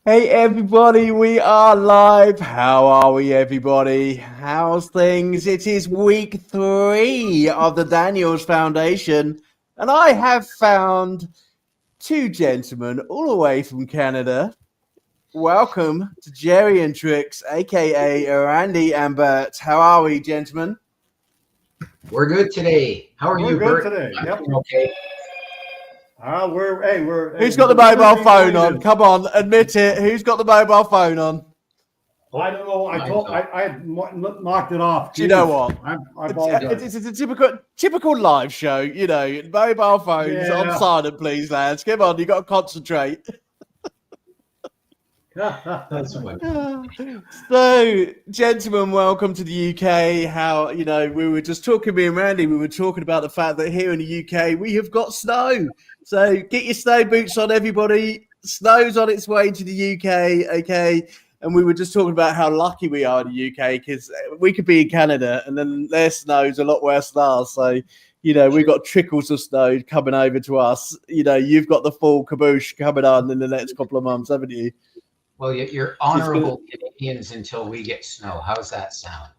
Hey everybody, we are live. How are we, everybody? How's things? It is week 3 of the Daniels Foundation, and I have found two gentlemen all the way from Canada. Welcome to Jerry and Trix, aka Randy and Bert. How are we, gentlemen? We're good today. How are you, We're Bert? good today. I'm Yep. doing okay. Who's got the mobile phone on? Come on, admit it. Who's got the mobile phone on? I don't know. I knocked it off. Do you know what? I apologize. It's a typical live show, you know. Mobile phones on silent, please, lads. Come on, you got to concentrate. That's fun. So, gentlemen, welcome to the UK. How, you know, we were just talking, me and Randy, we were talking about the fact that here in the UK, we have got snow. So get your snow boots on, everybody. Snow's on its way to the UK, okay? And we were just talking about how lucky we are in the UK because we could be in Canada and then their snow's a lot worse than ours. So, you know, we've got trickles of snow coming over to us. You know, you've got the full caboose coming on in the next couple of months, haven't you? Well, you're honorable Canadians until we get snow. How's that sound?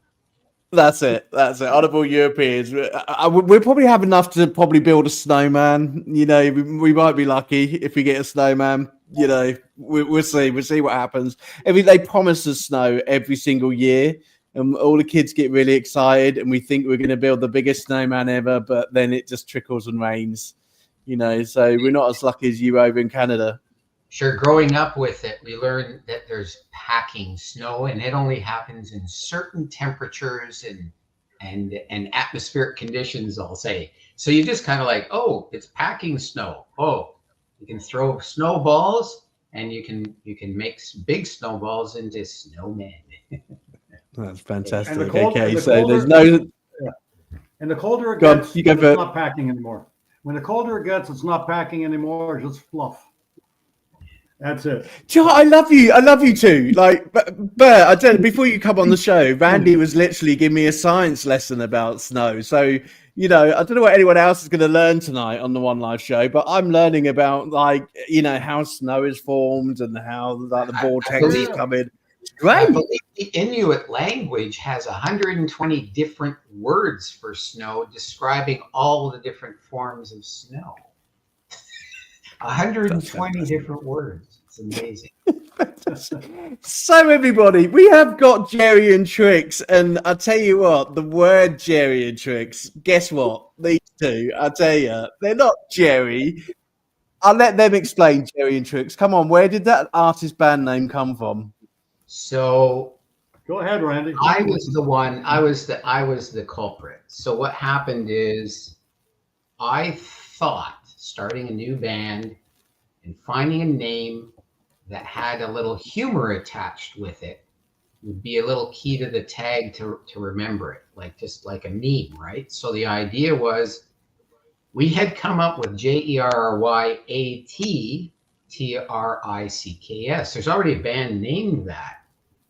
That's it. Honorable Europeans. We'll probably have enough to probably build a snowman. You know, we might be lucky if we get a snowman. You know, we'll see. We'll see what happens. They promise us snow every single year, and all the kids get really excited, and we think we're going to build the biggest snowman ever, but then it just trickles and rains. You know, so we're not as lucky as you over in Canada. Sure, growing up with it, we learned that there's packing snow, and it only happens in certain temperatures and atmospheric conditions, I'll say. So you just kind of like, oh, it's packing snow. Oh, you can throw snowballs, and you can make big snowballs into snowmen. That's fantastic. And the colder it gets, it's not packing anymore. When the colder it gets, it's not packing anymore. It's just fluff. That's it. Joe, I love you too. Like, Bert, I don't. Before you come on the show, Randy was literally giving me a science lesson about snow. So, you know, I don't know what anyone else is going to learn tonight on the One Life show, but I'm learning about, like, you know, how snow is formed and how like the vortexes come in. Right. I believe the Inuit language has 120 different words for snow, describing all the different forms of snow. 120 different words. It's amazing. So, everybody, we have got Jerry and Trix, and I tell you what, the word Jerry and Trix, guess what? These two, I tell you, they're not Jerry. I'll let them explain Jerry and Trix. Come on, where did that artist band name come from? So, go ahead, Randy. I was the culprit. So what happened is I thought starting a new band and finding a name that had a little humor attached with it would be a little key to the tag to remember it, like just like a meme, right? So the idea was we had come up with JERYATTRICKS. There's already a band named that,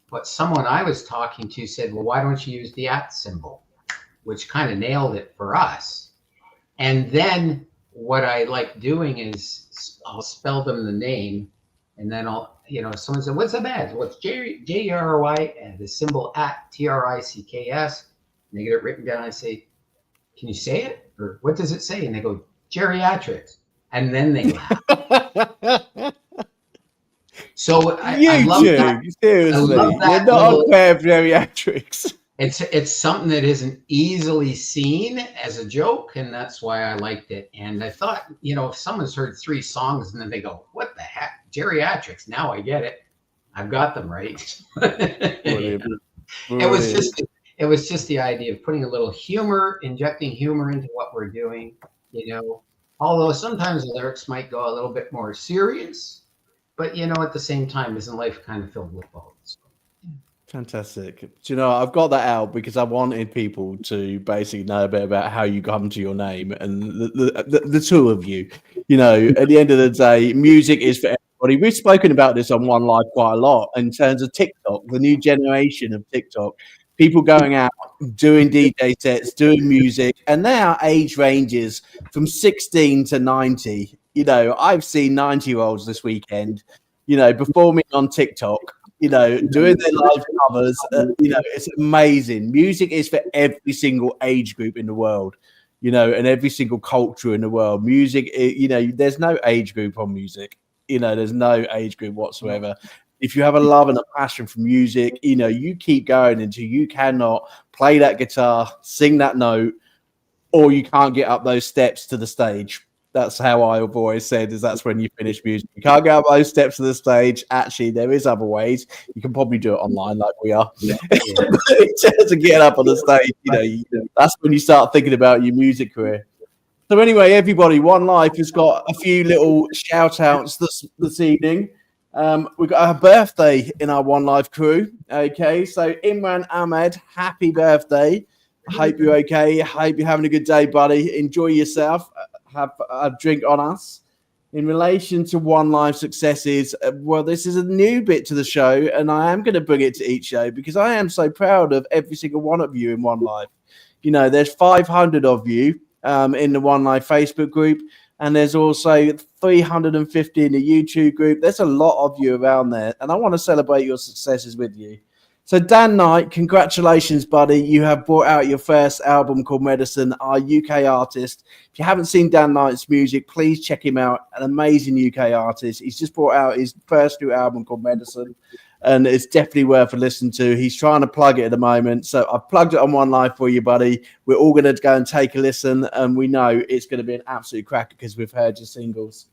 but someone I was talking to said, well, why don't you use the at symbol, which kind of nailed it for us. And then what I like doing is I'll spell them the name, and then I'll, you know, someone said, what's the band? Well, it's JERY and the symbol at TRICKS. And they get it written down. I say, can you say it? Or what does it say? And they go, geriatrics. And then they laugh. So I love that. Seriously, you're not aware of geriatrics. It's something that isn't easily seen as a joke, and that's why I liked it. And I thought, you know, if someone's heard 3 songs and then they go, what the heck? Geriatrics, now I get it. I've got them right. Brilliant. It was just the idea of putting a little humor, injecting humor into what we're doing, you know. Although sometimes the lyrics might go a little bit more serious, but you know, at the same time, isn't life kind of filled with both? So. Fantastic. Do you know, I've got that out because I wanted people to basically know a bit about how you come to your name and the two of you. You know, at the end of the day, music is for everybody. We've spoken about this on One Life quite a lot in terms of TikTok, the new generation of TikTok. People going out, doing DJ sets, doing music, and now age ranges from 16 to 90. You know, I've seen 90-year-olds this weekend performing on TikTok, doing their live covers. It's amazing. Music is for every single age group in the world, and every single culture in the world. Music, there's no age group on music. There's no age group whatsoever. If you have a love and a passion for music, you keep going until you cannot play that guitar, sing that note, or you can't get up those steps to the stage. That's how I've always said, is that's when you finish music. You can't get up those steps to the stage. Actually, there is other ways. You can probably do it online like we are. Yeah. In terms of getting up on the stage, that's when you start thinking about your music career. So anyway, everybody, One Life has got a few little shout-outs this evening. We've got a birthday in our One Life crew. Okay, so Imran Ahmed, happy birthday. I hope you're okay. I hope you're having a good day, buddy. Enjoy yourself. Have a drink on us. In relation to One Life successes, well, this is a new bit to the show, and I am going to bring it to each show because I am so proud of every single one of you in One Life. There's 500 of you in the One Life Facebook group, and there's also 350 in the YouTube group. There's a lot of you around there, and I want to celebrate your successes with you. So Dan Knight, congratulations, buddy. You have brought out your first album called Medicine, our UK artist. If you haven't seen Dan Knight's music, please check him out. An amazing UK artist. He's just brought out his first new album called Medicine, and it's definitely worth a listen to. He's trying to plug it at the moment. So I've plugged it on One Life for you, buddy. We're all going to go and take a listen, and we know it's going to be an absolute cracker because we've heard your singles.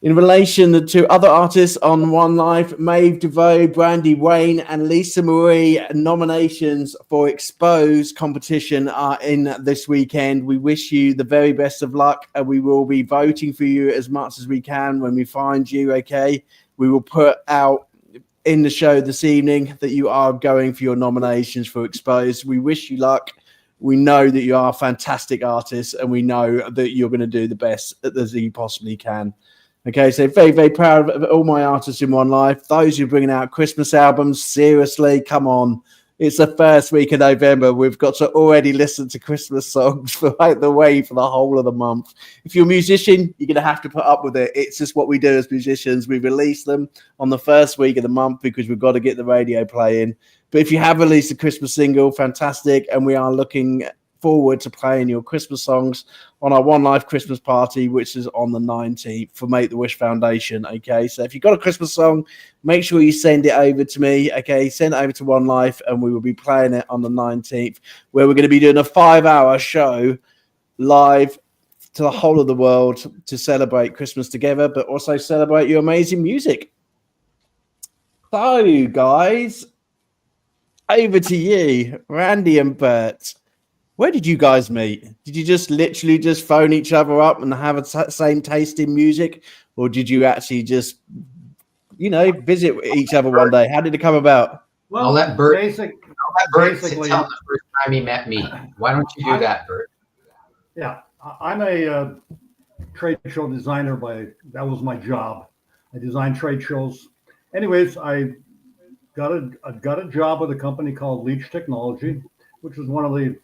In relation to other artists on One Life, Maeve DeVoe, Brandy Wayne, and Lisa Marie nominations for Expose competition are in this weekend. We wish you the very best of luck, and we will be voting for you as much as we can when we find you, okay? We will put out in the show this evening that you are going for your nominations for Expose. We wish you luck. We know that you are a fantastic artist, and we know that you're going to do the best as you possibly can. Okay, so very, very proud of all my artists in One Life. Those who are bringing out Christmas albums, seriously, come on. It's the first week of November. We've got to already listen to Christmas songs for the way for the whole of the month. If you're a musician, you're going to have to put up with it. It's just what we do as musicians. We release them on the first week of the month because we've got to get the radio playing. But if you have released a Christmas single, fantastic. And we are looking forward to playing your Christmas songs on our One Life Christmas party, which is on the 19th for Make the Wish Foundation. Okay, so if you've got a Christmas song, make sure you send it over to me. Okay, send it over to One Life, and we will be playing it on the 19th, where we're going to be doing a 5-hour show live to the whole of the world to celebrate Christmas together, but also celebrate your amazing music. So, guys, over to you, Randy and Bert. Where did you guys meet? Did you just literally just phone each other up and have a same taste in music? Or did you actually just, visit each other one day? How did it come about? Well, I'll let Bert tell the first time he met me. Why don't you do that, Bert? Yeah, I'm a trade show designer. That was my job. I designed trade shows. Anyways, I got a job with a company called Leach Technology, which is one of the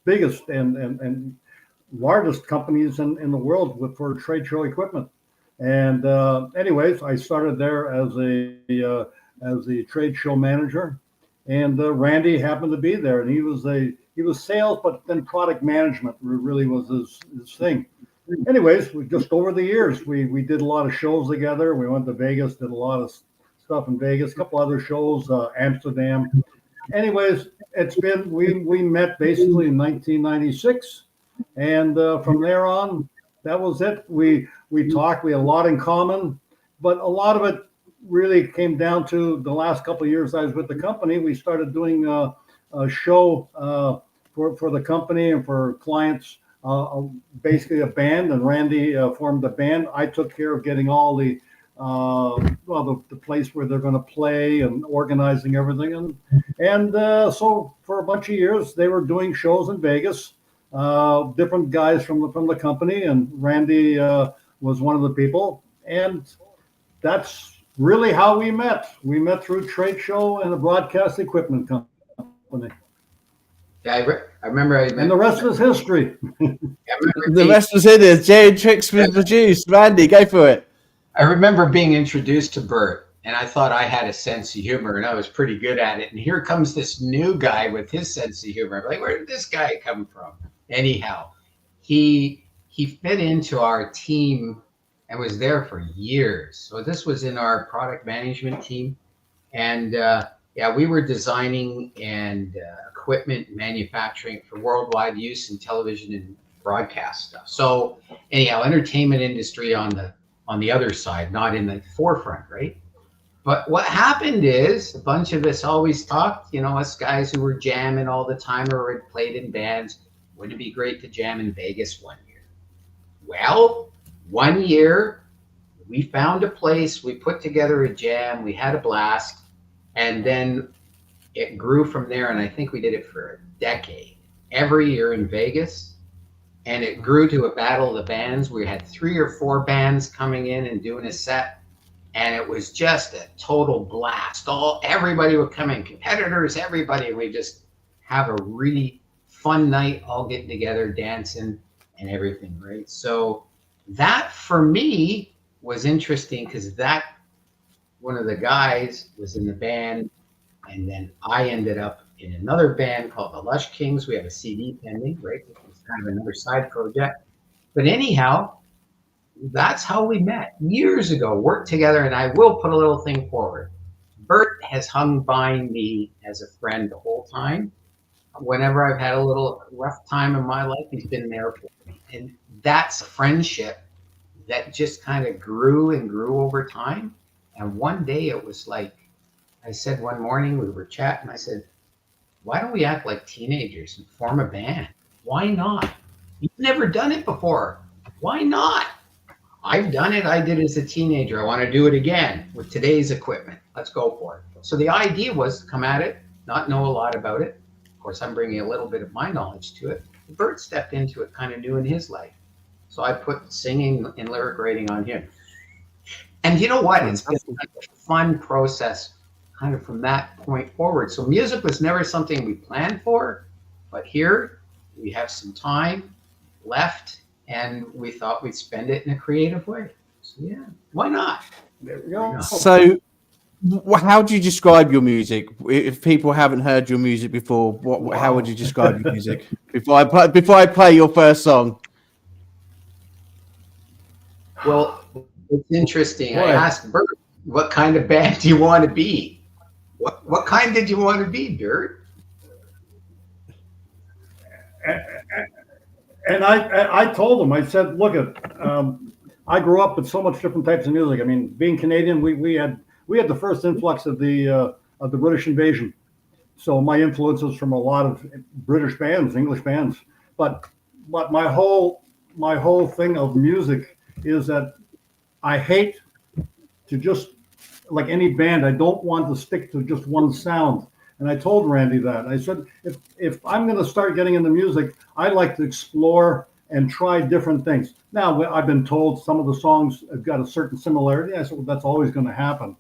biggest and largest companies in the world for trade show equipment. And anyways, I started there as a trade show manager, and Randy happened to be there, and he was sales, but then product management really was his thing. Anyways, just over the years, we did a lot of shows together. We went to Vegas, did a lot of stuff in Vegas, a couple other shows, Amsterdam. Anyways, we met basically in 1996, and from there on, that was it. We talked. We had a lot in common, but a lot of it really came down to the last couple of years I was with the company. We started doing a show for the company and for clients, basically a band, and Randy formed the band. I took care of getting all the place where they're going to play and organizing everything. And so for a bunch of years, they were doing shows in Vegas, different guys from the company, and Randy was one of the people. And that's really how we met. We met through a trade show and a broadcast equipment company. Yeah, I remember. And the rest is history. The rest was in it. Jay and Tricks was produced. Randy, go for it. I remember being introduced to Bert, and I thought I had a sense of humor, and I was pretty good at it. And here comes this new guy with his sense of humor. I'm like, where did this guy come from? Anyhow, he fit into our team and was there for years. So this was in our product management team, and yeah, we were designing and equipment manufacturing for worldwide use in television and broadcast stuff. So anyhow, entertainment industry on the other side, not in the forefront, right? But what happened is a bunch of us always talked, us guys who were jamming all the time or had played in bands. Wouldn't it be great to jam in Vegas one year? Well, one year we found a place, we put together a jam, we had a blast, and then it grew from there. And I think we did it for a decade, every year in Vegas. And it grew to a battle of the bands. We had 3 or 4 bands coming in and doing a set. And it was just a total blast. Everybody would come in, competitors, everybody. And we just have a really fun night, all getting together, dancing and everything, right? So that for me was interesting because that one of the guys was in the band. And then I ended up in another band called the Lush Kings. We have a CD pending, right? It's kind of another side project. But anyhow, that's how we met years ago, worked together. And I will put a little thing forward. Bert has hung by me as a friend the whole time. Whenever I've had a little rough time in my life, he's been there for me. And that's a friendship that just kind of grew and grew over time. And one day it was like, I said one morning, we were chatting, I said, why don't we act like teenagers and form a band? Why not? You've never done it before. Why not? I've done it. I did it as a teenager. I want to do it again with today's equipment. Let's go for it. So the idea was to come at it, not know a lot about it. Of course, I'm bringing a little bit of my knowledge to it. Bert stepped into it kind of new in his life. So I put singing and lyric writing on him. And you know what? It's been a fun process kind of from that point forward. So music was never something we planned for, but here we have some time left and we thought we'd spend it in a creative way. So yeah, why not? There we go. So how do you describe your music? If people haven't heard your music before, how would you describe your music? Before I play your first song. Well, it's interesting. I asked Bert, what kind of band do you want to be? What kind did you want to be, Bert? And I told him, I said, look, I grew up with so much different types of music. I mean, being Canadian, we had the first influx of the British invasion. So my influences from a lot of British bands, English bands. But my whole thing of music is that I hate to just, like any band, I don't want to stick to just one sound. And I told Randy that. I said, if I'm going to start getting into music, I like to explore and try different things. Now, I've been told some of the songs have got a certain similarity. I said, well, that's always going to happen.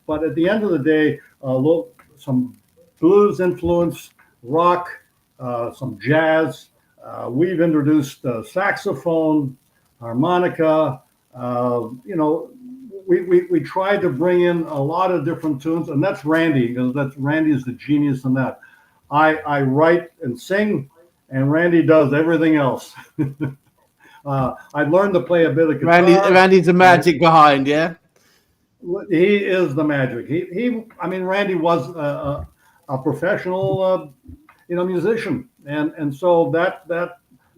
But at the end of the day, some blues influence, rock, some jazz. We've introduced saxophone, harmonica, we tried to bring in a lot of different tunes, and that's Randy, because Randy is the genius in that. I write and sing, and Randy does everything else. I learned to play a bit of guitar. Randy's the magic behind, yeah. He is the magic. Randy was a professional, musician, and so that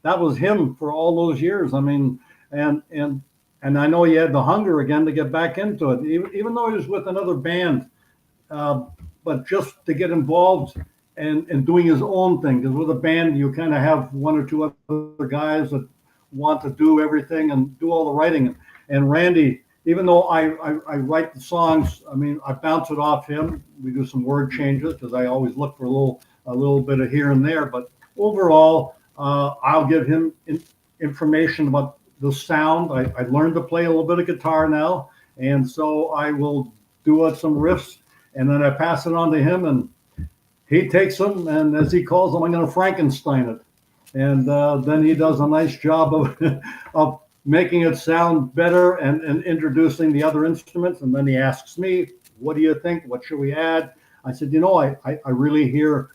was him for all those years. I mean, and I know he had the hunger again to get back into it, even though he was with another band, but just to get involved and doing his own thing. Because with a band, you kind of have 1 or 2 other guys that want to do everything and do all the writing. And Randy, even though I write the songs, I bounce it off him. We do some word changes because I always look for a little bit of here and there. But overall, I'll give him information about the sound. I learned to play a little bit of guitar now, and so I will do some riffs, and then I pass it on to him, and he takes them, and as he calls them, I'm going to Frankenstein it, and then he does a nice job of making it sound better and introducing the other instruments. And then he asks me, what do you think? What should we add? I said, I really hear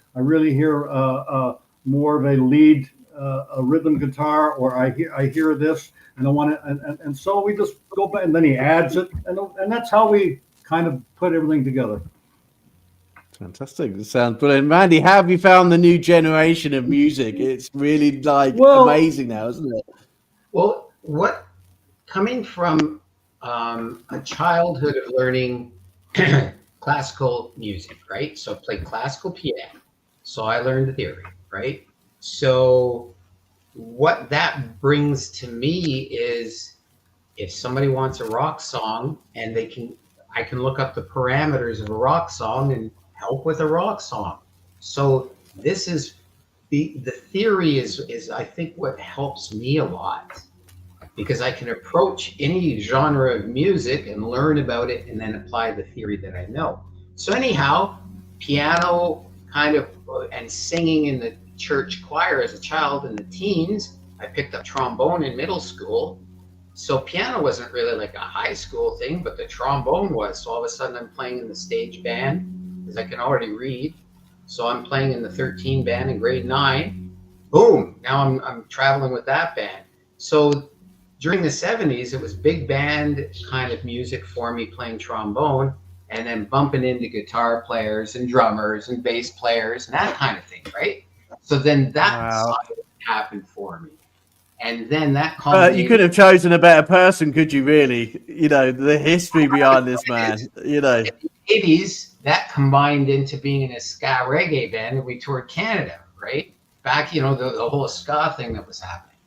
more of a lead, a rhythm guitar, or I hear this, and I want to, and so we just go back, and then he adds it, and that's how we kind of put everything together. Fantastic. It sounds brilliant. Randy, how have you found the new generation of music? It's really amazing now, isn't it? Well, coming from a childhood of learning classical music, right? So I played classical piano. So I learned the theory, right? So what that brings to me is if somebody wants a rock song and I can look up the parameters of a rock song and help with a rock song. So this is the theory is I think what helps me a lot, because I can approach any genre of music and learn about it and then apply the theory that I know. So anyhow, piano kind of and singing in the church choir as a child in the teens. I picked up trombone in middle school. So piano wasn't really like a high school thing, but the trombone was. So all of a sudden I'm playing in the stage band because I can already read. So I'm playing in the 13 band in grade 9. Boom, now I'm traveling with that band. So during the 70s, it was big band kind of music for me, playing trombone, and then bumping into guitar players and drummers and bass players and that kind of thing, right? So then that side happened for me. And then that you could have chosen a better person, could you really? The history behind this man, In the 80s, that combined into being in a ska reggae band, and we toured Canada, right? Back, the whole ska thing that was happening.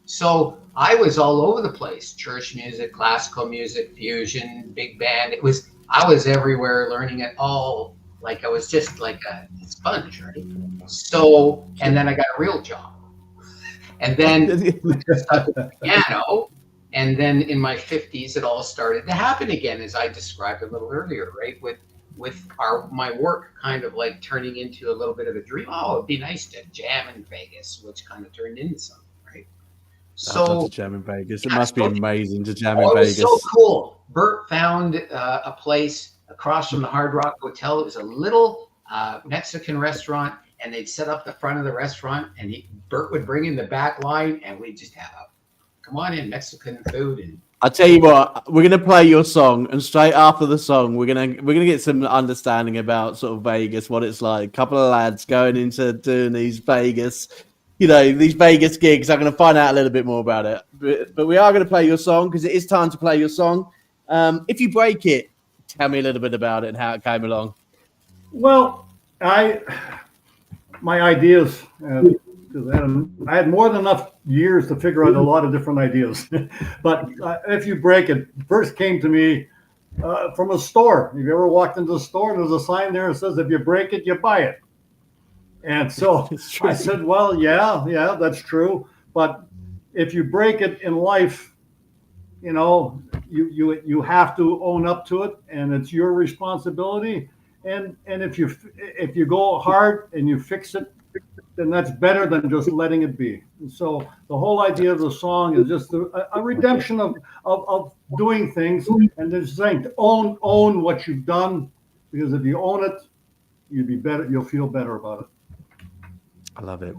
So I was all over the place: church music, classical music, fusion, big band. I was everywhere, learning it all. Like I was just like a sponge, right? So, and then I got a real job. And then stuck with the piano. And then in my 50s, it all started to happen again, as I described a little earlier, right? With my work kind of like turning into a little bit of a dream. Oh, it'd be nice to jam in Vegas, which kind of turned into something, right? So jam in Vegas. It must be amazing to jam in Vegas. It was so cool. Bert found a place across from the Hard Rock Hotel. It was a little Mexican restaurant, and they'd set up the front of the restaurant, and Bert would bring in the back line, and we'd just have come on in, Mexican food. And I'll tell you what, we're gonna play your song, and straight after the song, we're gonna get some understanding about sort of Vegas, what it's like. A couple of lads going into doing these Vegas gigs. I'm gonna find out a little bit more about it, but we are gonna play your song because it is time to play your song. If you break it, tell me a little bit about it and how it came along. Well, my ideas, because I had more than enough years to figure out a lot of different ideas. But if you break it, first came to me from a store. Have you ever walked into a store and there's a sign there that says, if you break it, you buy it? And so I said, well, yeah, that's true. But if you break it in life, you have to own up to it, and it's your responsibility. And if you go hard and you fix it, then that's better than just letting it be. And so the whole idea of the song is just a redemption of doing things, and just saying own what you've done, because if you own it, you'll be better. You'll feel better about it. I love it.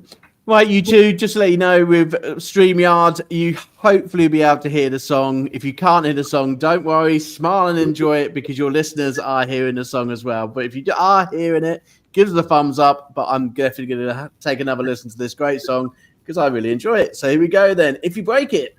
Right, you two, just to let you know, with StreamYard, you hopefully will be able to hear the song. If you can't hear the song, don't worry, smile and enjoy it, because your listeners are hearing the song as well. But if you are hearing it, give us a thumbs up. But I'm definitely going to take another listen to this great song because I really enjoy it. So here we go then. If you break it.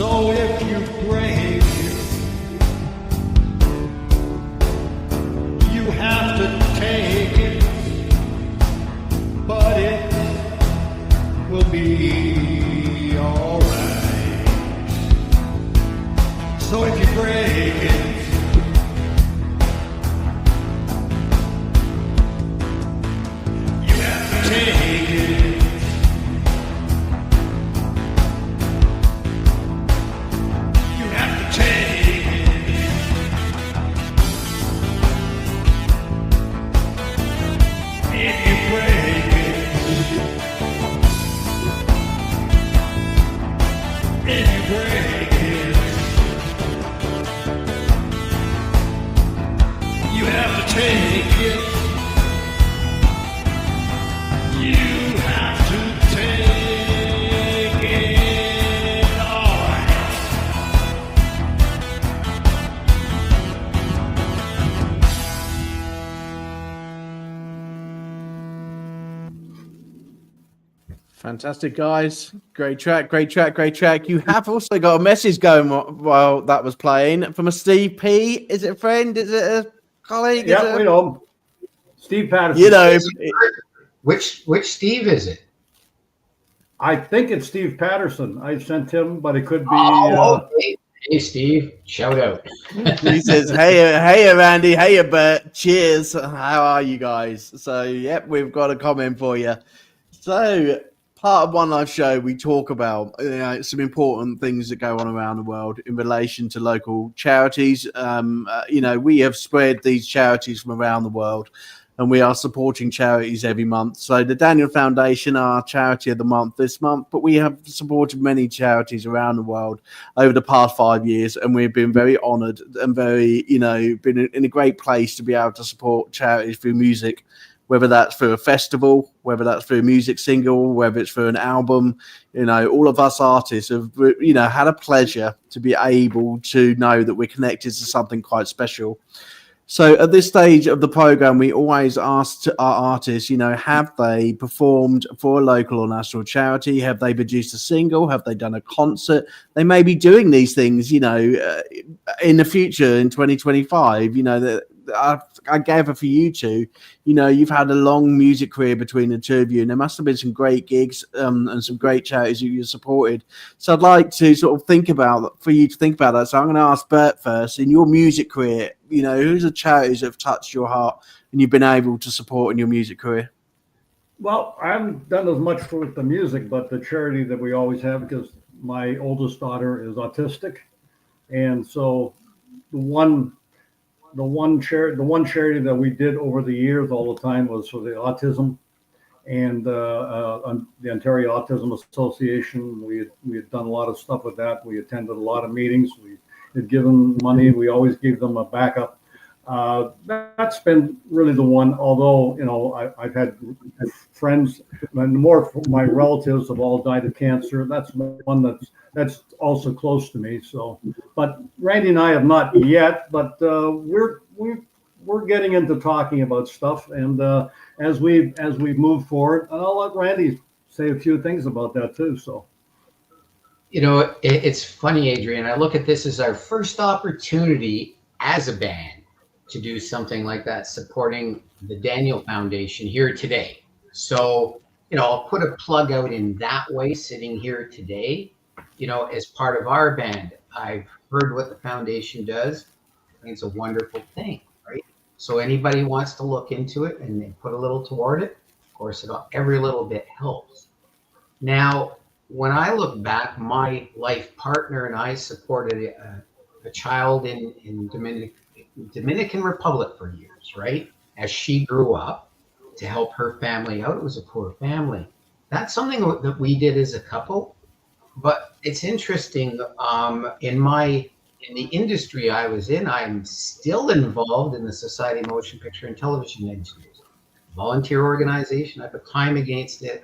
So if you break it, you have to take it, but it will be alright. So if you break it, you have to take it. You have to take it. If you break it, if you break it, you have to take it. You have to take it. All right. Fantastic, guys. Great track, great track, great track. You have also got a message going while that was playing from a Steve P. Is it a friend? Is it a colleague? Is Yeah, it we know. Steve Patterson. you know, Which Steve is it? I think it's Steve Patterson. I sent him, but it could be. Okay. Hey, Steve, shout out. he says, hey, Randy, hey, Bert, cheers. How are you guys? So, yep, we've got a comment for you. So, part of One Life Show, we talk about some important things that go on around the world in relation to local charities. We have spread these charities from around the world, and we are supporting charities every month. So the Daniel Foundation, our charity of the month this month, but we have supported many charities around the world over the past 5 years, and we've been very honoured and very, been in a great place to be able to support charities through music, whether that's through a festival, whether that's through a music single, whether it's through an album. All of us artists have, had a pleasure to be able to know that we're connected to something quite special. So at this stage of the program, we always ask our artists, have they performed for a local or national charity? Have they produced a single? Have they done a concert? They may be doing these things, in the future in 2025, that I gather for you two, you've had a long music career between the two of you, and there must have been some great gigs and some great charities that you supported. So I'd like to sort of think about that. So I'm going to ask Bert first. In your music career, who's the charities that have touched your heart and you've been able to support in your music career? Well, I haven't done as much with the music, but the charity that we always have, because my oldest daughter is autistic, and so the one charity that we did over the years all the time was for the autism, and the Ontario Autism Association. We had done a lot of stuff with that. We attended a lot of meetings. We had given money. We always gave them a backup. That's been really the one. Although I've had friends, and more of my relatives have all died of cancer. That's one that's also close to me. So, but Randy and I have not yet. But we're getting into talking about stuff, and as we move forward, and I'll let Randy say a few things about that too. So. It's funny, Adrian. I look at this as our first opportunity as a band to do something like that, supporting the Daniel Foundation here today. So, I'll put a plug out in that way, sitting here today, as part of our band. I've heard what the foundation does. I think it's a wonderful thing, right? So anybody wants to look into it and they put a little toward it, of course, every little bit helps. Now, when I look back, my life partner and I supported a child in Dominican Republic for years, right? As she grew up to help her family out. It was a poor family. That's something that we did as a couple. But it's interesting, in the industry I was in, I'm still involved in the Society of Motion Picture and Television Engineers, volunteer organization. I put time against it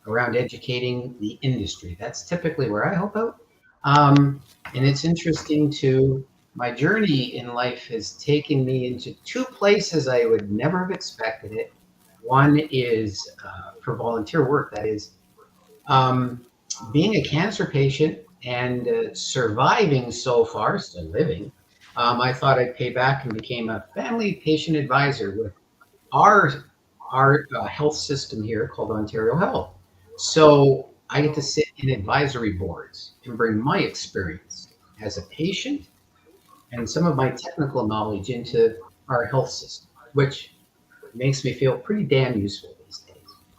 around educating the industry. That's typically where I help out. And it's interesting too, my journey in life has taken me into two places I would never have expected it. One is for volunteer work, that is being a cancer patient and surviving so far, still living, I thought I'd pay back and became a family patient advisor with our health system here called Ontario Health. So I get to sit in advisory boards and bring my experience as a patient and some of my technical knowledge into our health system, which makes me feel pretty damn useful these days,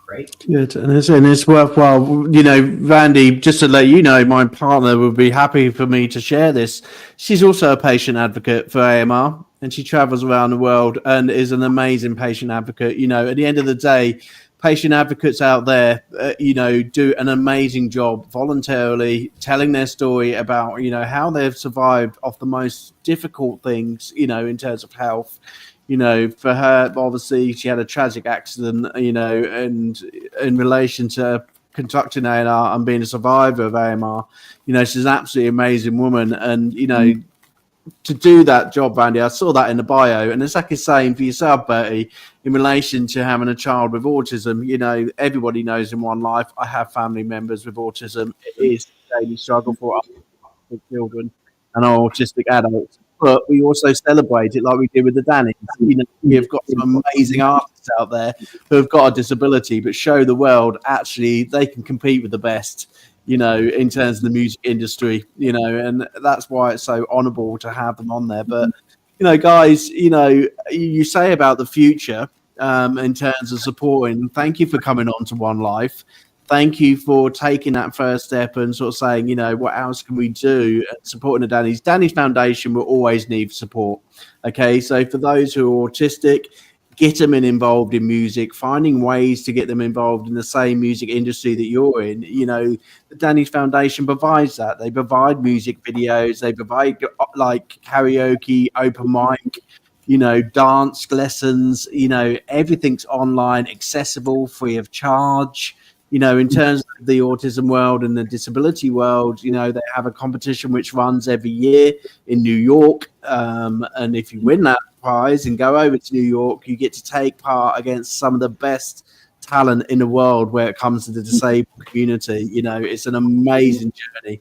right? Good, and it's worthwhile. You know, Randy, just to let you know, my partner would be happy for me to share this. She's also a patient advocate for AMR, and she travels around the world and is an amazing patient advocate. You know, at the end of the day, patient advocates out there, you know, do an amazing job voluntarily telling their story about, you know, how they've survived off the most difficult things, you know, in terms of health. You know, for her, obviously, she had a tragic accident, you know, and in relation to conducting AMR and being a survivor of AMR, you know, she's an absolutely amazing woman. And, you know, to do that job, Randy, I saw that in the bio. And it's like the same for yourself, Bertie, in relation to having a child with autism. You know, everybody knows in one life, I have family members with autism. It is a daily struggle for us, for children and autistic adults. But we also celebrate it like we did with the Dannies. You know, we've got some amazing artists out there who have got a disability, but show the world actually they can compete with the best, you know, in terms of the music industry, you know, and that's why it's so honorable to have them on there. But, you know, guys, you know, you say about the future in terms of supporting. Thank you for coming on to One Life. Thank you for taking that first step and sort of saying, you know, what else can we do? Supporting the Dannies. Dannies Foundation will always need support. Okay, so for those who are autistic, get them involved in music, finding ways to get them involved in the same music industry that you're in. You know, the Dannies Foundation provides that. They provide music videos. They provide like karaoke, open mic, you know, dance lessons, you know, everything's online, accessible, free of charge. You know, in terms of the autism world and the disability world, you know, they have a competition which runs every year in New York. And if you win that prize and go over to New York, you get to take part against some of the best talent in the world where it comes to the disabled community. You know, it's an amazing journey.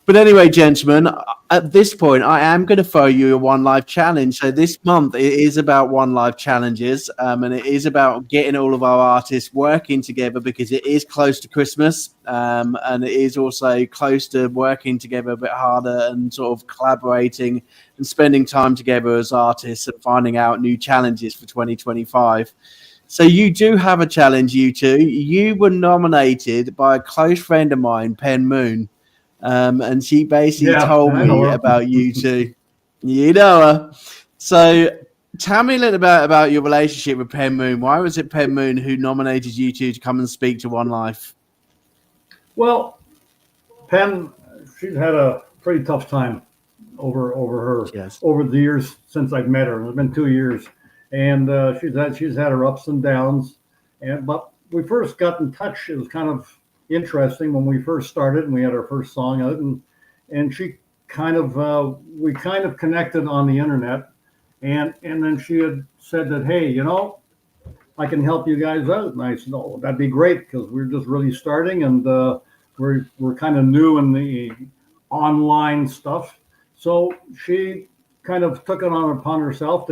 But anyway, gentlemen, at this point, I am going to throw you a One Life challenge. So this month, it is about One Life challenges, and it is about getting all of our artists working together because it is close to Christmas, and it is also close to working together a bit harder and sort of collaborating and spending time together as artists and finding out new challenges for 2025. So you do have a challenge, you two. You were nominated by a close friend of mine, Pen Moon. And she basically told me about you two. You know her. So tell me a little bit about your relationship with Pen Moon. Why was it Pen Moon who nominated you two to come and speak to One Life? Well, Pen, she's had a pretty tough time over the years since I've met her. It's been 2 years, and she's had her ups and downs. But we first got in touch. It was kind of interesting when we first started and we had our first song out, and she kind of we kind of connected on the internet, and then she had said that, hey, you know, I can help you guys out. And I said, oh, that'd be great, because we're just really starting, and we're kind of new in the online stuff. So she kind of took it upon herself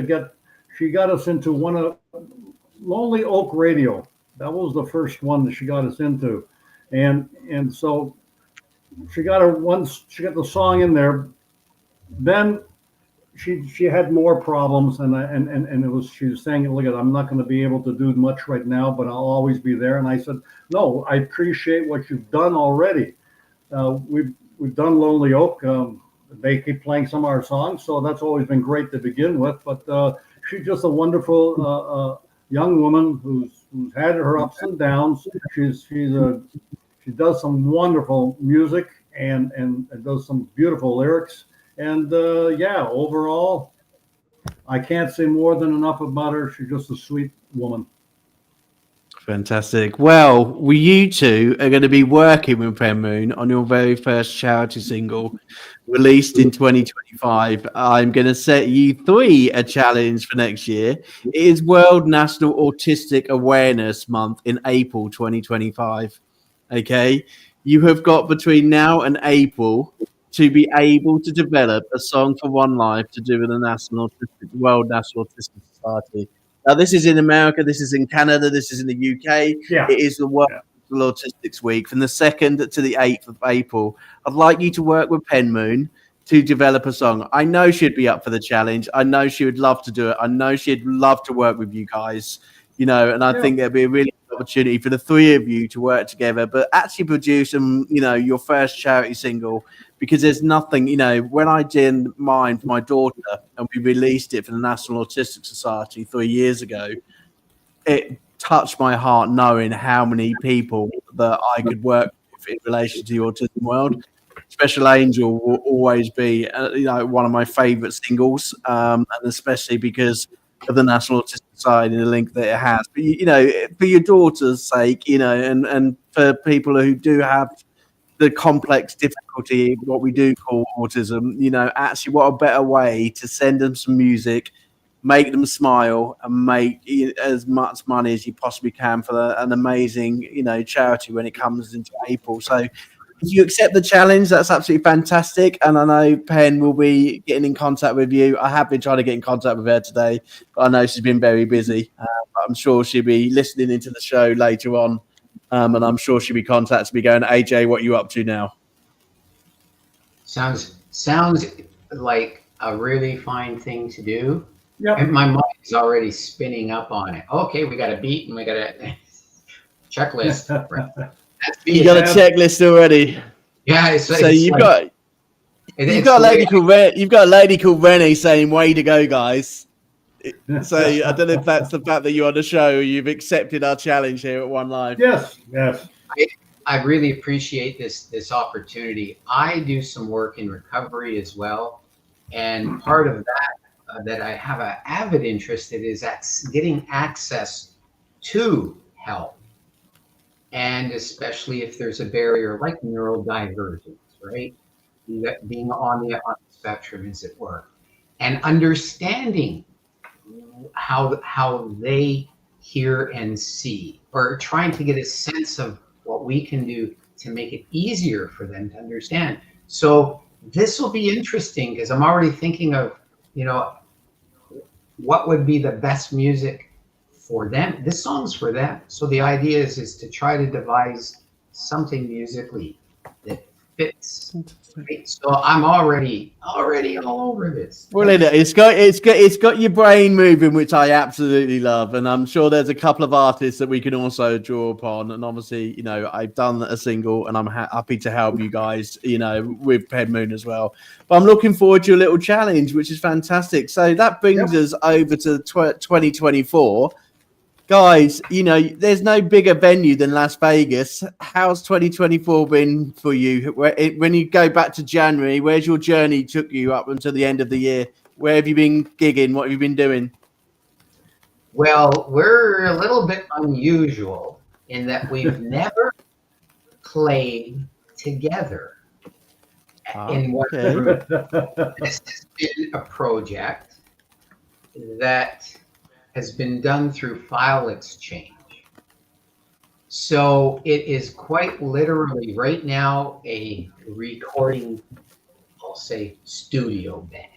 she got us into one of Lonely Oak Radio. That was the first one that she got us into. And so she got the song in there. Then she had more problems, and she was saying, look, I'm not going to be able to do much right now, but I'll always be there. And I said, no, I appreciate what you've done already. We've done Lonely Oak. They keep playing some of our songs, so that's always been great to begin with. But she's just a wonderful young woman who's had her ups and downs. She does some wonderful music and does some beautiful lyrics. And overall, I can't say more than enough about her. She's just a sweet woman. Fantastic. Well, you two are going to be working with Pen Moon on your very first charity single released in 2025. I'm going to set you three a challenge for next year. It is World National Autistic Awareness Month in April 2025. Okay, You have got between now and April to be able to develop a song for One Life to do with the World National Autistic Society. Now, this is in America, this is in Canada, this is in the UK. Yeah. It is the World Yeah. National Autistics Week from the 2nd to the 8th of April. I'd like you to work with Pen Moon to develop a song. I know she'd be up for the challenge. I know she would love to do it. I know she'd love to work with you guys, and I think there'd be a really good opportunity for the three of you to work together, but actually produce your first charity single, because there's nothing, when I did mine for my daughter and we released it for the National Autistic Society 3 years ago, it touched my heart knowing how many people that I could work with in relation to the autism world. Special Angel will always be, one of my favourite singles, and especially because of the National Autistic Society and the link that it has. But for your daughter's sake, and for people who do have the complex difficulty, what we do call autism, actually, what a better way to send them some music, make them smile, and make as much money as you possibly can for an amazing, charity when it comes into April. So if you accept the challenge, that's absolutely fantastic. And I know Pen will be getting in contact with you. I have been trying to get in contact with her today, but I know she's been very busy. But I'm sure she'll be listening into the show later on. And I'm sure she'll be contacting me going, AJ, what are you up to now? Sounds like a really fine thing to do. Yep. And my mind is already spinning up on it. Okay, we got a beat and we got a checklist. You got a checklist already. Yeah, so you've got a lady called Rennie saying, "Way to go, guys!" So I don't know if that's the fact that you're on the show. You've accepted our challenge here at One Life. Yes. I really appreciate this opportunity. I do some work in recovery as well, and part of that that I have an avid interest in is getting access to help. And especially if there's a barrier like neurodivergence, right? Being on the spectrum, as it were, and understanding how they hear and see, or trying to get a sense of what we can do to make it easier for them to understand. So this will be interesting because I'm already thinking of, what would be the best music for them. This song's for them. So the idea is to try to devise something musically that fits. Right? So I'm already all over this. Well, it's got your brain moving, which I absolutely love, and I'm sure there's a couple of artists that we can also draw upon. And obviously, I've done a single, and I'm happy to help you guys, with Pen Moon as well. But I'm looking forward to a little challenge, which is fantastic. So that brings us over to 2024. Guys, there's no bigger venue than Las Vegas. How's 2024 been for you? When you go back to January, where's your journey took you up until the end of the year? Where have you been gigging? What have you been doing? Well, we're a little bit unusual in that we've never played together. This has been a project that has been done through file exchange. So it is quite literally right now a recording, I'll say, studio band,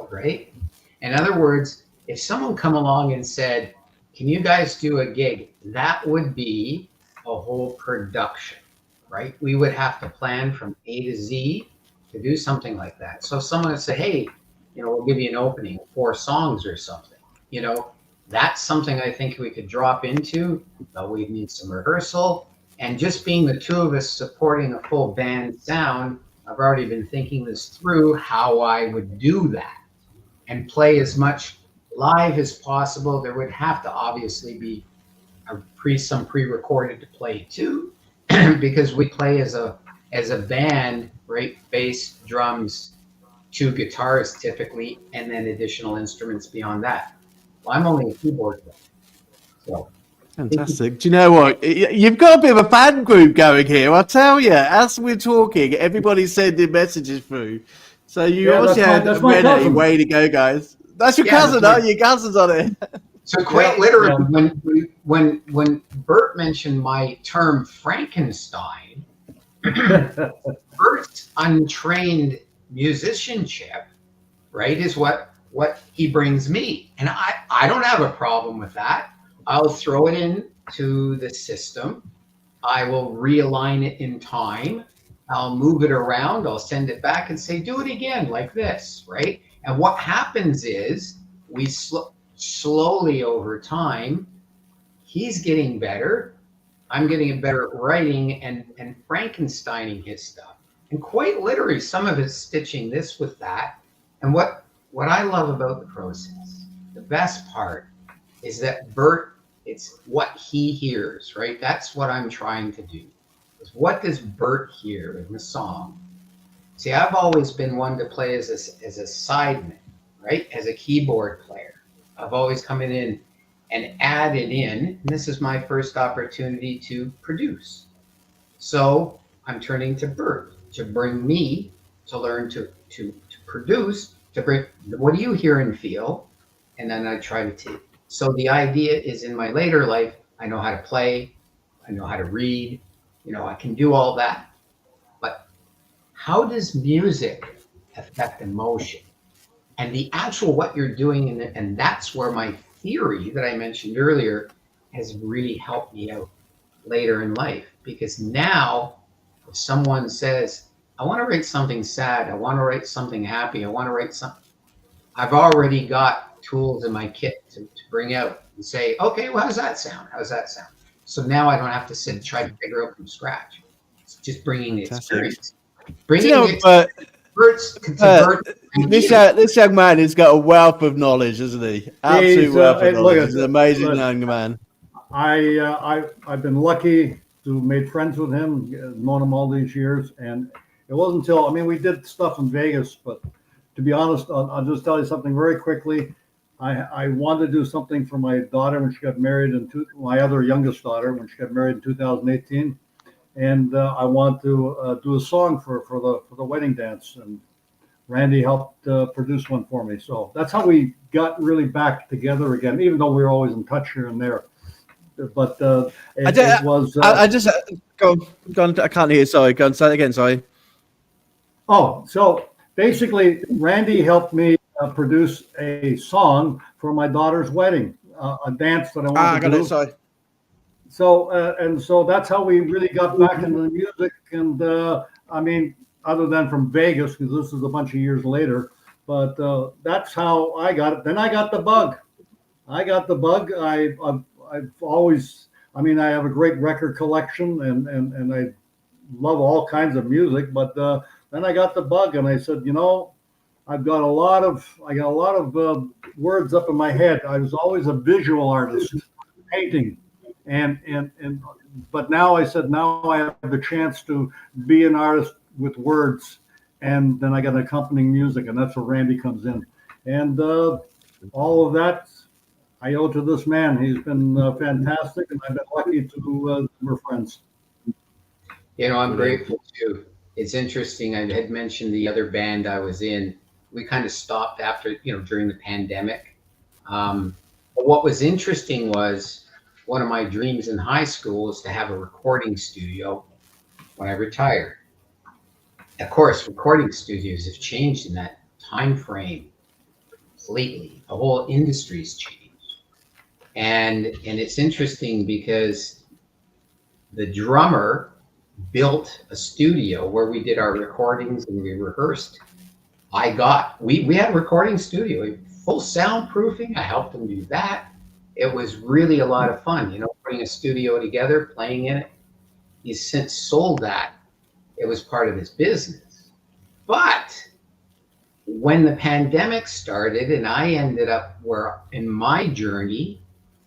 right? In other words, if someone come along and said, can you guys do a gig? That would be a whole production, right? We would have to plan from A to Z to do something like that. So if someone would say, hey, we'll give you an opening, 4 songs or something, that's something I think we could drop into, but we need some rehearsal. And just being the two of us supporting a full band sound, I've already been thinking this through, how I would do that and play as much live as possible. There would have to obviously be some pre-recorded to play too, because we play as a band, right? Bass, drums, 2 guitars typically, and then additional instruments beyond that. I'm only a keyboard player. So. Fantastic. Do you know what? You've got a bit of a fan group going here. I'll tell you, as we're talking, everybody's sending messages through. So you obviously had Renee. Way to go, guys. That's your cousin, huh? Your cousin's on it. So quite literally, when Bert mentioned my term Frankenstein, Bert's untrained musicianship, right, is what he brings me. And I don't have a problem with that. I'll throw it into the system. I will realign it in time. I'll move it around. I'll send it back and say, do it again like this, right? And what happens is we slowly over time, he's getting better. I'm getting better at writing and Frankensteining his stuff. And quite literally, some of it's stitching this with that. And what I love about the process, the best part, is that Bert, it's what he hears, right? That's what I'm trying to do. Is what does Bert hear in the song? See, I've always been one to play as a sideman, right? As a keyboard player. I've always come in and added in, and this is my first opportunity to produce. So I'm turning to Bert to bring me to learn to produce, to bring, what do you hear and feel? And then I try to take. So the idea is in my later life, I know how to play, I know how to read, I can do all that. But how does music affect emotion? And the actual what you're doing, and that's where my theory that I mentioned earlier has really helped me out later in life. Because now, if someone says, I want to write something sad, I want to write something happy, I want to write something, I've already got tools in my kit to bring out and say, okay, well, how's that sound? How's that sound? So now I don't have to sit and try to figure out from scratch. It's just bringing the experience. Bringing it to this young man has got a wealth of knowledge, isn't he? Absolute wealth of knowledge. He's an amazing young man. I've been lucky to have made friends with him, known him all these years, and it wasn't until, we did stuff in Vegas, but to be honest, I'll just tell you something very quickly. I wanted to do something for my daughter when she got married, my other youngest daughter when she got married in 2018, and I want to do a song for the wedding dance, and Randy helped produce one for me. So that's how we got really back together again, even though we were always in touch here and there. But it was. Go on. I can't hear. Sorry. Go on. Say it again. Sorry. Oh, so basically, Randy helped me produce a song for my daughter's wedding, a dance that I wanted to do. Sorry. So that's how we really got back into the music. And other than from Vegas, because this is a bunch of years later, but that's how I got it. Then I got the bug. I've always, I have a great record collection and I love all kinds of music, but then I got the bug and I said, I got a lot of words up in my head. I was always a visual artist, painting, but now I said, now I have the chance to be an artist with words, and then I got accompanying music, and that's where Randy comes in, and all of that I owe to this man. He's been fantastic, and I've been lucky to we're friends. I'm grateful too. It's interesting. I had mentioned the other band I was in. We kind of stopped after, during the pandemic. But what was interesting was one of my dreams in high school was to have a recording studio when I retired. Of course, recording studios have changed in that time frame completely. The whole industry's changed. And it's interesting because the drummer built a studio where we did our recordings and we rehearsed. We had a recording studio, full soundproofing. I helped him do that. It was really a lot of fun, putting a studio together, playing in it. He's since sold that. It was part of his business. But when the pandemic started and I ended up in my journey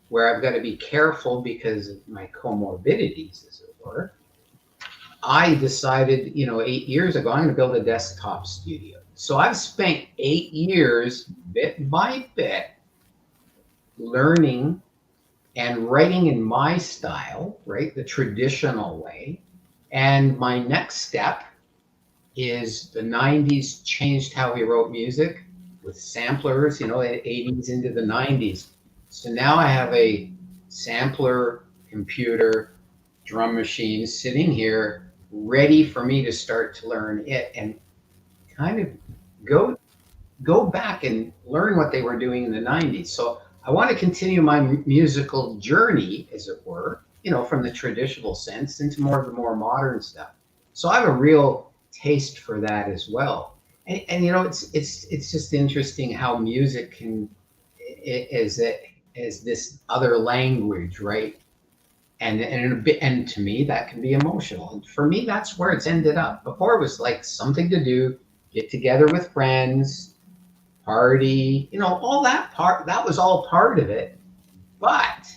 where I've got to be careful because of my comorbidities, as it were, I decided, 8 years ago, I'm going to build a desktop studio. So I've spent 8 years, bit by bit, learning and writing in my style, right? The traditional way. And my next step is the 90s changed how we wrote music with samplers, the 80s into the 90s. So now I have a sampler, computer, drum machine sitting here ready for me to start to learn it and kind of go back and learn what they were doing in the 90s. So I want to continue my musical journey, as it were, from the traditional sense into more of the more modern stuff. So I have a real taste for that as well. And it's just interesting how music can is this other language, right? And to me that can be emotional. And for me, that's where it's ended up. Before it was like something to do, get together with friends, party, all that part. That was all part of it. But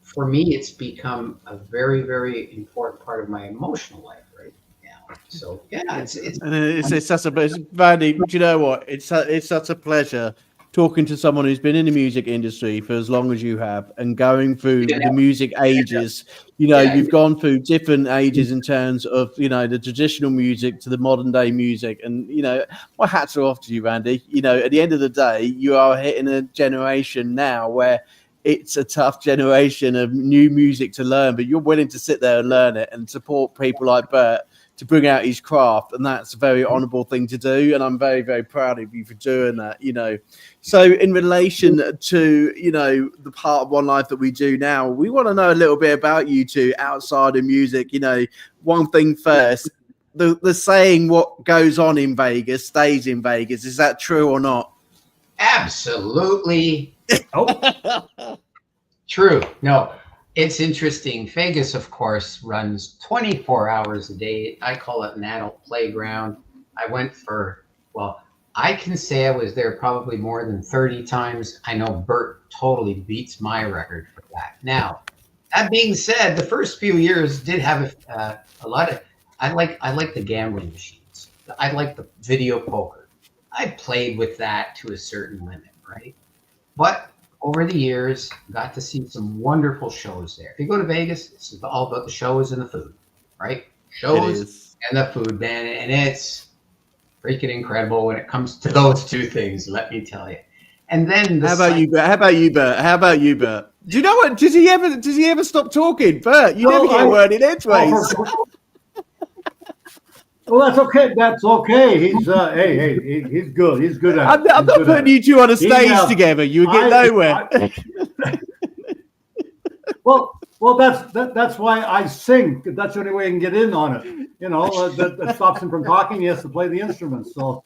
for me, it's become a very, very important part of my emotional life right now. So yeah, it's such a pleasure. Randy, do you know what? It's such a pleasure talking to someone who's been in the music industry for as long as you have and going through the music ages. You've gone through different ages in terms of, the traditional music to the modern day music. And, my hats are off to you, Randy. At the end of the day, you are hitting a generation now where it's a tough generation of new music to learn, but you're willing to sit there and learn it and support people like Bert to bring out his craft. And that's a very honorable thing to do. And I'm very, very proud of you for doing that, So in relation to, the part of One Life that we do now, we want to know a little bit about you two outside of music. One thing first, the saying, what goes on in Vegas stays in Vegas. Is that true or not? Absolutely. True. No, it's interesting. Vegas, of course, runs 24 hours a day. I call it an adult playground. I went I can say I was there probably more than 30 times. I know Bert totally beats my record for that. Now, that being said, the first few years did have a lot of. I like the gambling machines. I like the video poker. I played with that to a certain limit, right? But over the years, got to see some wonderful shows there. If you go to Vegas, it's all about the shows and the food, right? Shows and the food, man, and it's freaking incredible when it comes to those two things, let me tell you. And then How about you, Bert? Do you know what? Does he ever stop talking? Bert, you never get a word in edgeways. Well, that's okay. That's okay. He's he's good. He's good at it. I'm not putting you two on a stage together. You would get nowhere. Well, that's why I sing. That's the only way I can get in on it. That stops him from talking. He has to play the instruments. So.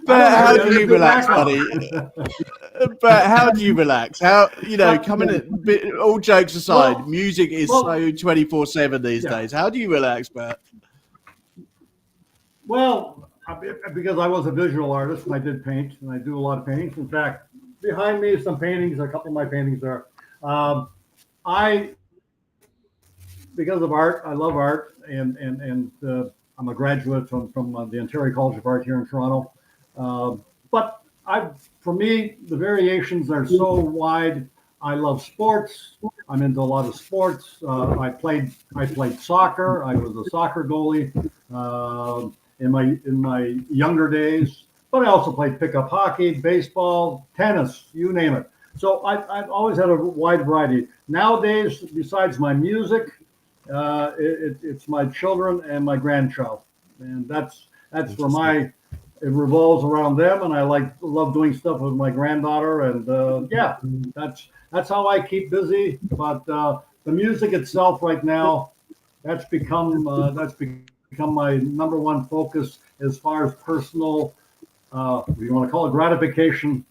But how do you relax, buddy? But how do you relax? How coming in? All jokes aside, music is so 24/7 these days. How do you relax, Bert? Well, because I was a visual artist and I did paint, and I do a lot of paintings. In fact, behind me some paintings. A couple of my paintings there. Because of art, I love art, and I'm a graduate from the Ontario College of Art here in Toronto. But for me, the variations are so wide. I love sports. I'm into a lot of sports. I played soccer. I was a soccer goalie in my younger days. But I also played pickup hockey, baseball, tennis, you name it. So I've always had a wide variety. Nowadays, besides my music, it's my children and my grandchild, and that's where it revolves around them, and I love doing stuff with my granddaughter, and that's how I keep busy. But the music itself right now, that's become my number one focus as far as personal, if you want to call it gratification.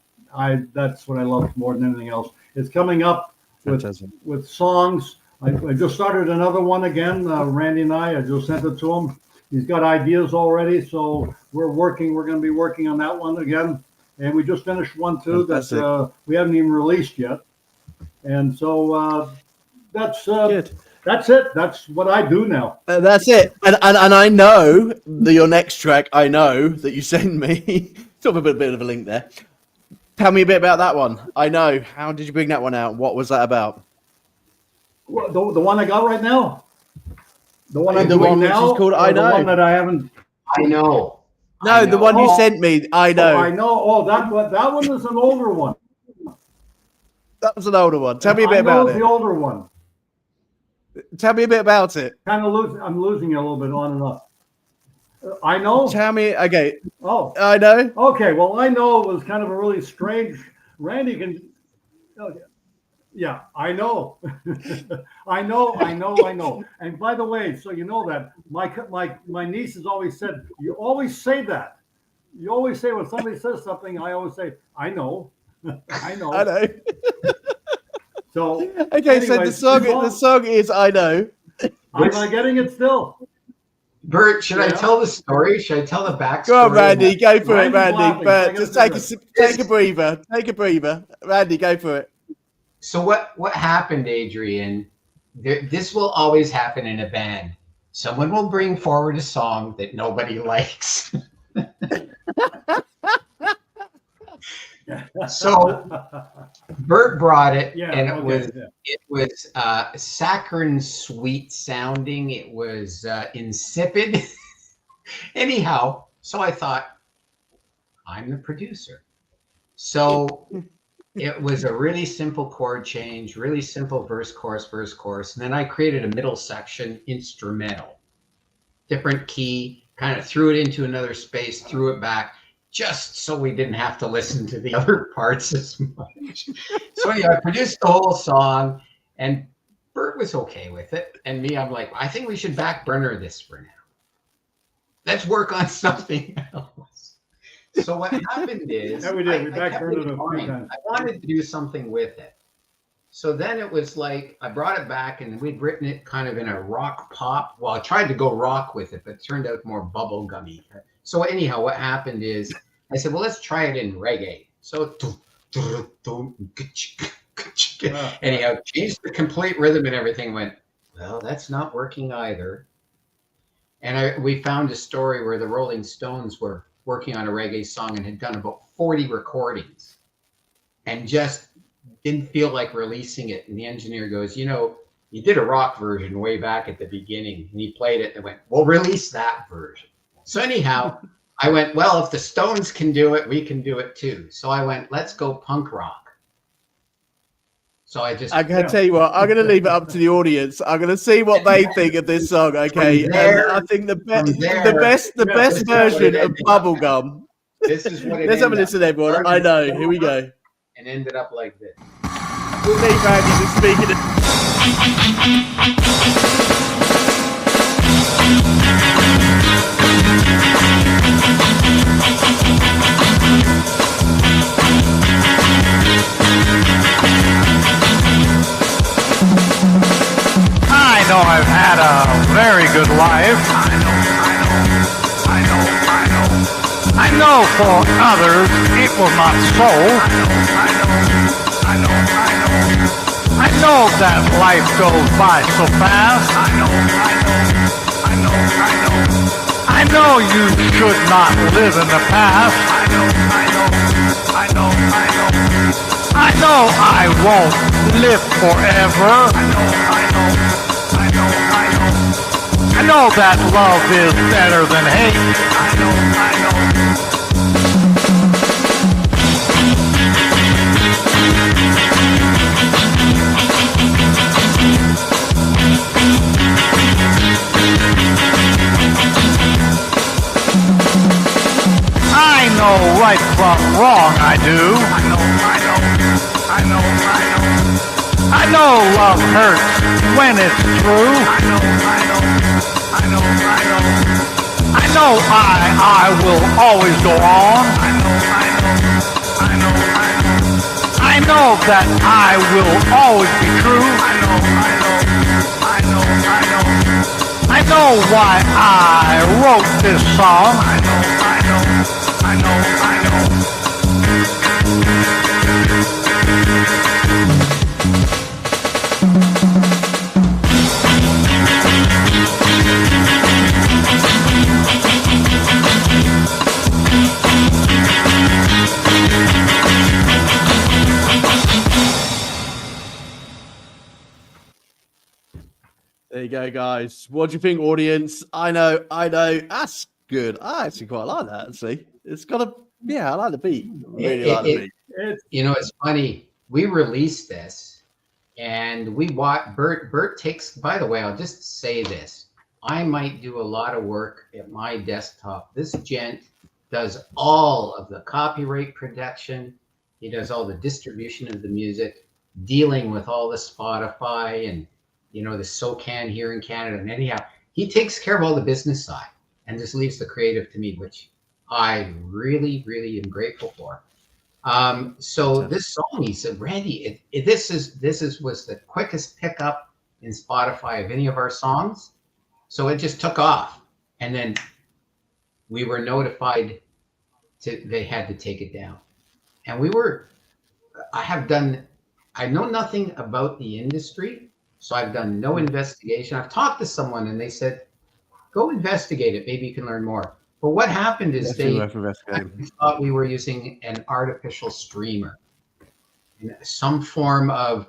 That's what I love more than anything else. It's coming up with songs. I just started another one again. Randy and I just sent it to him. He's got ideas already, so we're going to be working on that one again. And we just finished one too that we haven't even released yet. And so that's good. That's it. That's what I do now. That's it. And I know your next track. I know that you sent me. Sort of a bit of a link there. Tell me a bit about that one. I know. How did you bring that one out? What was that about? The one I got right now, the one I'm doing now, which is called I Know. The one that I haven't. I know. No, the one you sent me. I know. I know. Oh, that one is an older one. That was an older one. Tell me a bit about it. The older one. Tell me a bit about it. Kind of I'm losing you a little bit on and off. I know. Tell me. Okay. Oh, I know. okay. Well, I know it was kind of a really strange. Randy can. Oh, yeah, I know. I know. And by the way, so you know that my niece has always said, you always say that. You always say when somebody says something, I always say, I know. I know. I know. So Okay, anyways, so the song is I Know. Am I getting it still? Bert, should I tell the story? Should I tell the backstory? Go on, Randy. Go for it, Randy's Randy. laughing, But so I just gotta take a breather. Take a breather. Randy, go for it. So what happened, Adrian? This will always happen in a band. Someone will bring forward a song that nobody likes. So Bert brought it, and it was saccharine sweet sounding. It was insipid. Anyhow, so I thought, I'm the producer. So it was a really simple chord change, really simple verse, chorus. And then I created a middle section instrumental, different key, kind of threw it into another space, threw it back, just so we didn't have to listen to the other parts as much. So anyway, I produced the whole song, and Bert was okay with it. And me, I'm like, I think we should back burner this for now. Let's work on something else. So what happened is, we did. We back burned it a few times. I wanted to do something with it. So then it was like, I brought it back, and we'd written it kind of in a rock pop. Well, I tried to go rock with it, but it turned out more bubblegummy. So anyhow, what happened is, I said, well, let's try it in reggae. So anyhow, changed the complete rhythm and everything. Went, well, that's not working either. And we found a story where the Rolling Stones were working on a reggae song and had done about 40 recordings and just didn't feel like releasing it. And the engineer goes, you know, you did a rock version way back at the beginning. And he played it and went, well, release that version. So anyhow, I went, well, if the Stones can do it, we can do it too. So I went, let's go punk rock. So I gotta tell you what, I'm gonna leave it up to the audience. I'm gonna see what they think of this song, okay? And I think the best version of Bubblegum. This is what it Let's have a listen, everyone. I know. Here we go. And ended up like this. We'll leave Randy to speak it. I know I've had a very good life. I know for others it was not so. I know that life goes by so fast. I know you should not live in the past. I know I won't live forever. I know that love is better than hate. I know right from wrong, I do. I know love hurts when it's true. I know I will always go on. I know that I will always be true. I know why I wrote this song. There you go, guys. What do you think, audience? I know. That's good. I actually quite like that, actually. It's got a, I like the beat. I really like the beat. You know, it's funny. We released this, and we watch Bert takes, by the way, I'll just say this. I might do a lot of work at my desktop. This gent does all of the copyright protection. He does all the distribution of the music, dealing with all the Spotify and, the SOCAN here in Canada. And anyhow, he takes care of all the business side and just leaves the creative to me, which I really, really am grateful for. So this song, he said, Randy, this was the quickest pickup in Spotify of any of our songs. So it just took off. And then we were notified they had to take it down. And I know nothing about the industry, so I've done no investigation. I've talked to someone and they said, go investigate it. Maybe you can learn more. But what happened is they thought we were using an artificial streamer, some form of,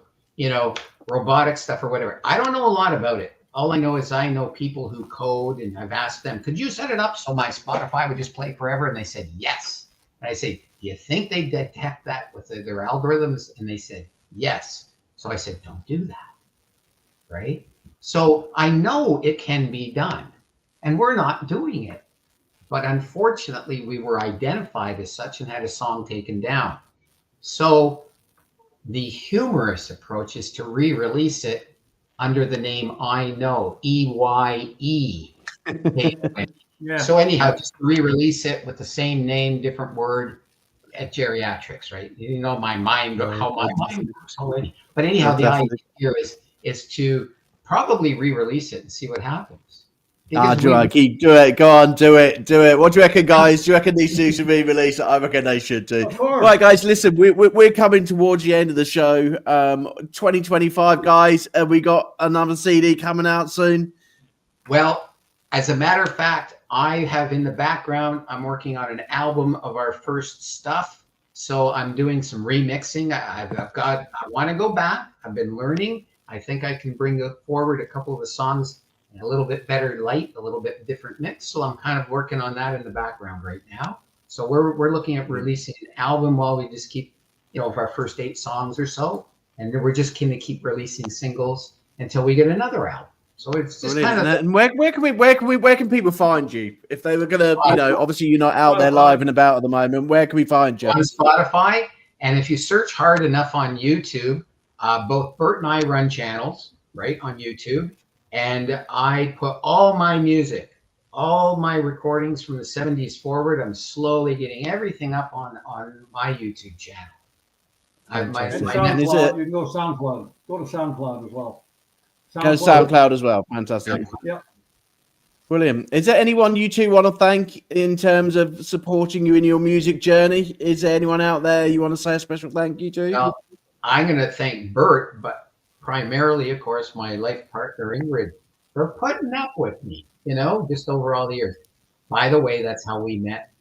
robotic stuff or whatever. I don't know a lot about it. All I know is I know people who code, and I've asked them, could you set it up so my Spotify would just play forever? And they said, yes. And I say, do you think they detect that with their algorithms? And they said, yes. So I said, don't do that. Right? So I know it can be done, and we're not doing it. But unfortunately, we were identified as such and had a song taken down. So the humorous approach is to re-release it under the name I Know, EYE. Yeah. So anyhow, just re-release it with the same name, different word at geriatrics, right? My mind, how my mind works already. But anyhow, the idea here is to probably re-release it and see what happens. Do it. Go on, do it. What do you reckon, guys? Do you reckon these two should be released? I reckon they should do. Right, guys, listen, we're coming towards the end of the show. 2025, guys. Have we got another CD coming out soon? Well, as a matter of fact, I have in the background, I'm working on an album of our first stuff. So I'm doing some remixing. I want to go back. I've been learning. I think I can bring forward a couple of the songs in a little bit better light, a little bit different mix. So I'm kind of working on that in the background right now. So we're looking at releasing an album while we just keep, of our first 8 songs or so. And then we're just going to keep releasing singles until we get another album. So it's just kind of. And where can people find you if they were gonna, obviously you're not out there live and about at the moment. Where can we find you? On Spotify, and if you search hard enough on YouTube, both Bert and I run channels right on YouTube, and I put all my music, all my recordings from the 70s forward. I'm slowly getting everything up on my YouTube channel. SoundCloud, you can go SoundCloud. Go to SoundCloud as well. Go to SoundCloud as well. Fantastic. Yeah. Brilliant. Is there anyone you two want to thank in terms of supporting you in your music journey? Is there anyone out there you want to say a special thank you to? Well, I'm going to thank Bert, but primarily, of course, my life partner, Ingrid, for putting up with me, just over all the years. By the way, that's how we met.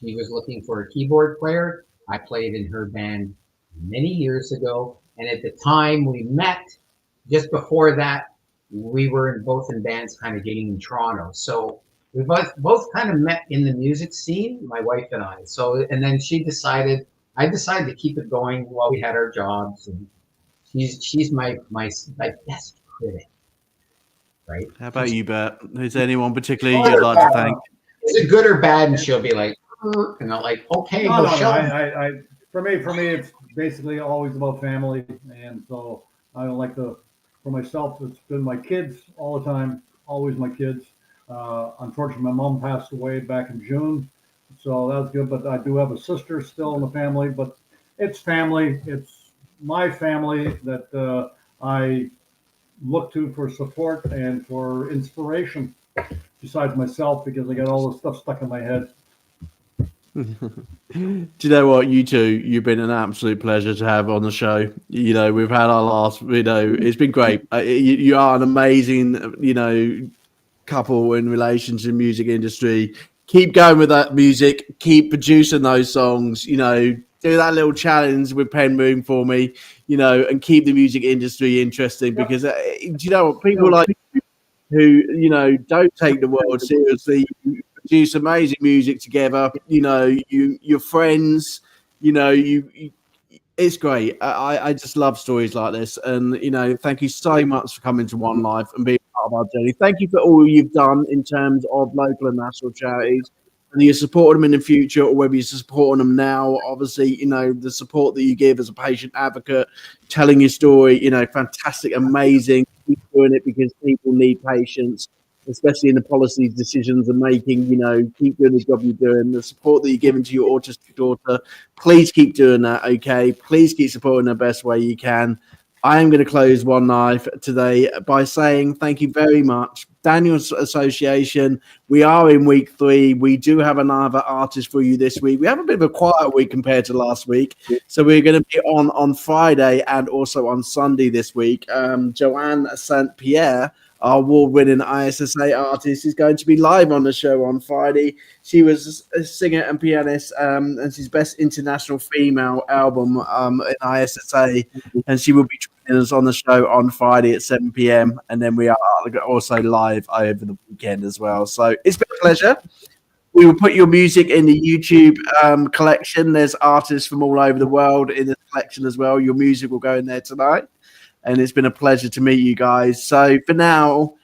She was looking for a keyboard player. I played in her band many years ago. And at the time we met, just before that, we were both in bands kind of getting in Toronto. So we both kind of met in the music scene, my wife and I. So, and then I decided to keep it going while we had our jobs. And she's my best critic, right? How about you, Bert? Is there anyone particularly you'd like to thank? Is it good or bad? And she'll be like, and I'm like, okay. No, for me, it's basically always about family. And so I don't like for myself, it's been my kids all the time, always my kids. Unfortunately, my mom passed away back in June, so that was good. But I do have a sister still in the family, but it's family. It's my family that I look to for support and for inspiration, besides myself, because I got all this stuff stuck in my head. Do you know what, you two, you've been an absolute pleasure to have on the show. We've had our last, it's been great. You are an amazing, couple in relation to the music industry. Keep going with that music, keep producing those songs, do that little challenge with Pen Moon for me, and keep the music industry interesting, because do you know what, people like who, don't take the world seriously, produce amazing music together, you're friends, It's great. I just love stories like this. And, you know, thank you so much for coming to One Life and being part of our journey. Thank you for all you've done in terms of local and national charities. Whether you support them in the future or whether you're supporting them now, obviously, you know, the support that you give as a patient advocate, telling your story, you know, fantastic, amazing. Keep doing it because people need patience, especially in the policies, decisions and making, you know, keep doing the job you're doing. The support that you're giving to your autistic daughter, please keep doing that, okay? Please keep supporting the best way you can. I am going to close One Life today by saying thank you very much. Daniel's Association, we are in week 3. We do have another artist for you this week. We have a bit of a quiet week compared to last week. So we're going to be on Friday and also on Sunday this week. Joanne St. Pierre, our award-winning ISSA artist, is going to be live on the show on Friday. She was a singer and pianist, and she's best international female album in ISSA, and she will be joining us on the show on Friday at 7 p.m. And then we are also live over the weekend as well. So it's been a pleasure. We will put your music in the YouTube collection. There's artists from all over the world in the collection as well. Your music will go in there tonight. And it's been a pleasure to meet you guys. So for now,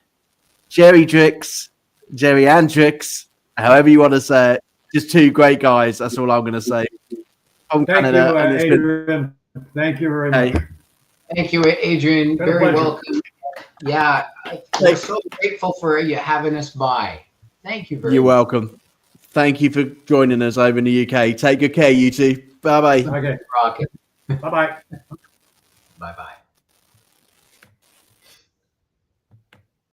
Jerry Andrix, however you want to say it, just 2 great guys. That's all I'm going to say. From Canada, you, Adrian. Thank you very much. Thank you, Adrian. Very welcome. Yeah, we're so grateful for you having us by. Thank you very much. You're welcome. Thank you for joining us over in the UK. Take good care, you two. Bye-bye. Okay. Rocket. Bye-bye. Bye-bye.